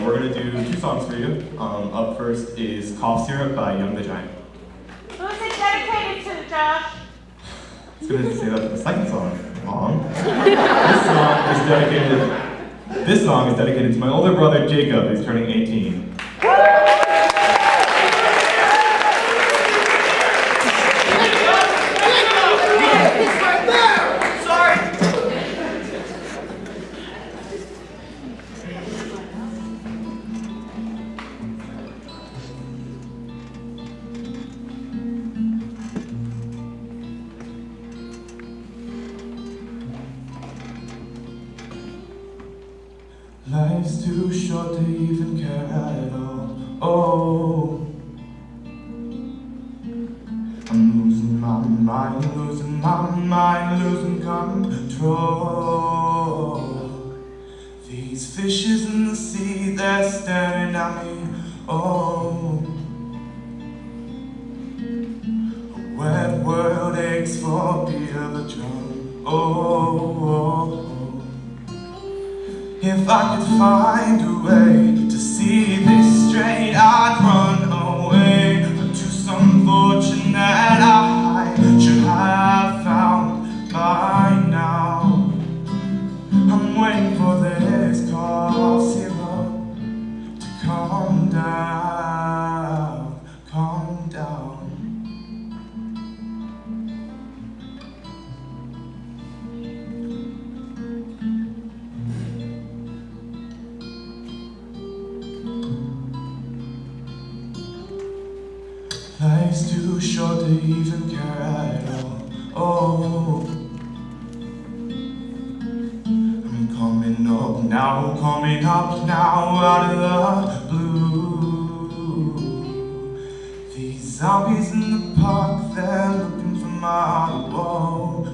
and we're going to do two songs for you. Up first is Cough Syrup by Young the Giant. Who's it dedicated to, Josh? I was going to say that for the second song. Mom. This song is dedicated to my older brother Jacob, who's turning 18. Life's too short to even care at all. Oh, I'm losing my mind, losing control. These fishes in the sea, they're staring at me. Oh, a wet world aches for a beat of a drum. Oh. If I could find a way to see this straight, I'd run away to some fortune that I should have found by now. I'm waiting for this cough syrup to calm down, calm down. Life's too short to even care at all. Oh, I'm coming up now out of the blue. These zombies in the park, they're looking for my whoa.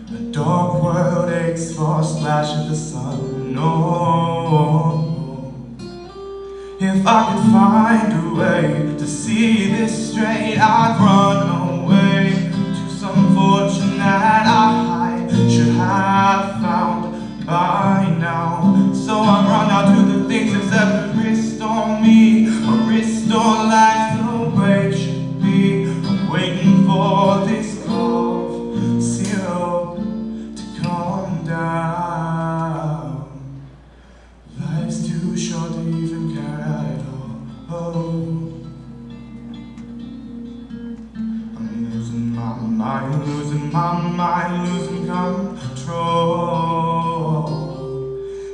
The dark world aches for a splash of the sun. No. If I could find a way to see this straight, I'd run away to some fortune that I should have found by now. So I run out to the things that restore me, or restore life the way it should be. I'm waiting for this cough syrup to calm down. Life's too short to even care at all. Oh, I'm losing my mind, losing control.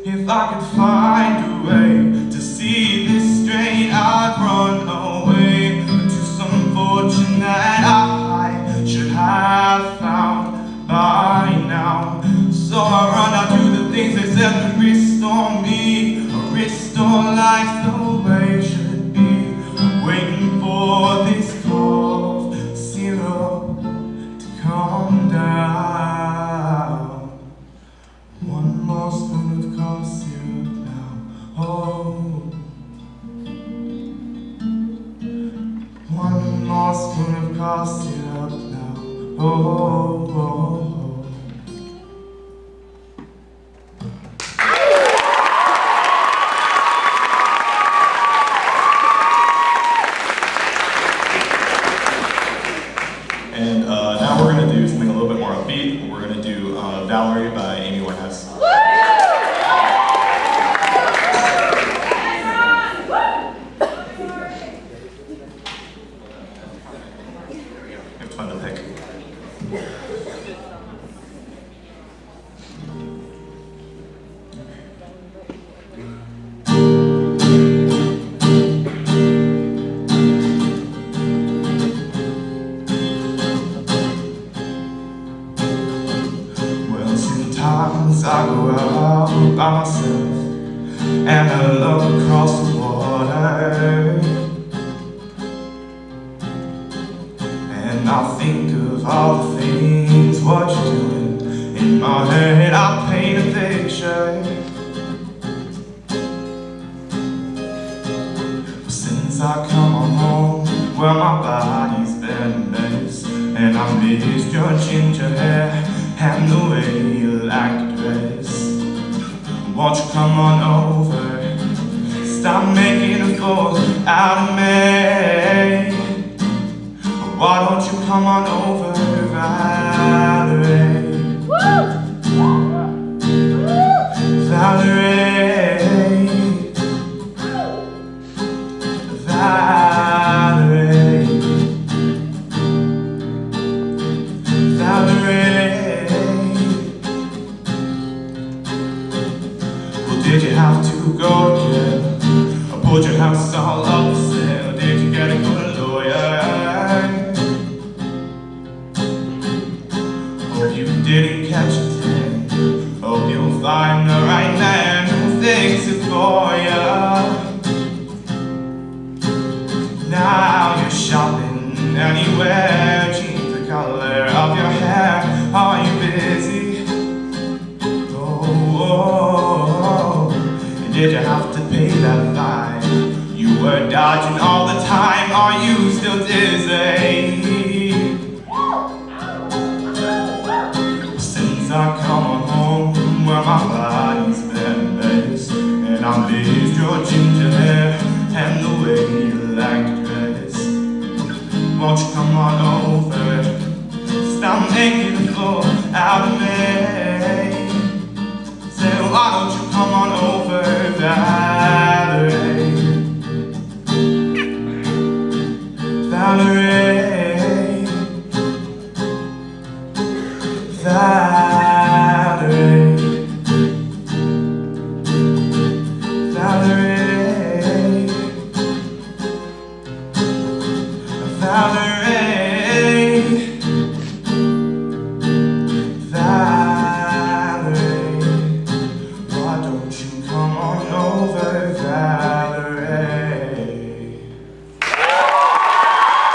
If I could find a way to see this straight, I'd run away to some fortune that I should have found by now. So I run out to the things they said would restore me, or restore life the way it should be. I'm waiting for this cough syrup to calm down. One more spoon of cough syrup now. Oh, one more spoon of cough syrup now. Oh. And now we're going to do something a little bit more upbeat. We're going to do Valerie by Amy Winehouse. It's fun to pick. Sometimes I go out by myself and I look across the water, and I think of all the things what you're doing. In my head I paint a picture. Since I come on home, well my body's been a mess, and I miss your ginger hair and the way you like to dress. won't you come on over? Stop making a fool out of me. Why don't you come on over, Valerie? Valerie, Valerie, Valerie. Well, did you have to go again? Or put your house all up for sale? Did you get a good lawyer? Hope you didn't catch a tan. Hope you'll find the right man who thinks it for you. Now you're shopping anywhere. Change the color of your hair. Are you busy? Oh, and did you have to pay that fine? You were dodging all the time. Are you still dizzy? Since I come on home where my body's been based, and I missed your ginger hair and the way you like to dress. Won't you come on over? Stop making a fool out of me. Say, why don't you come on over, Valerie? Valerie, Valerie, Valerie, Valerie, Valerie. Why don't you come on over, Valerie?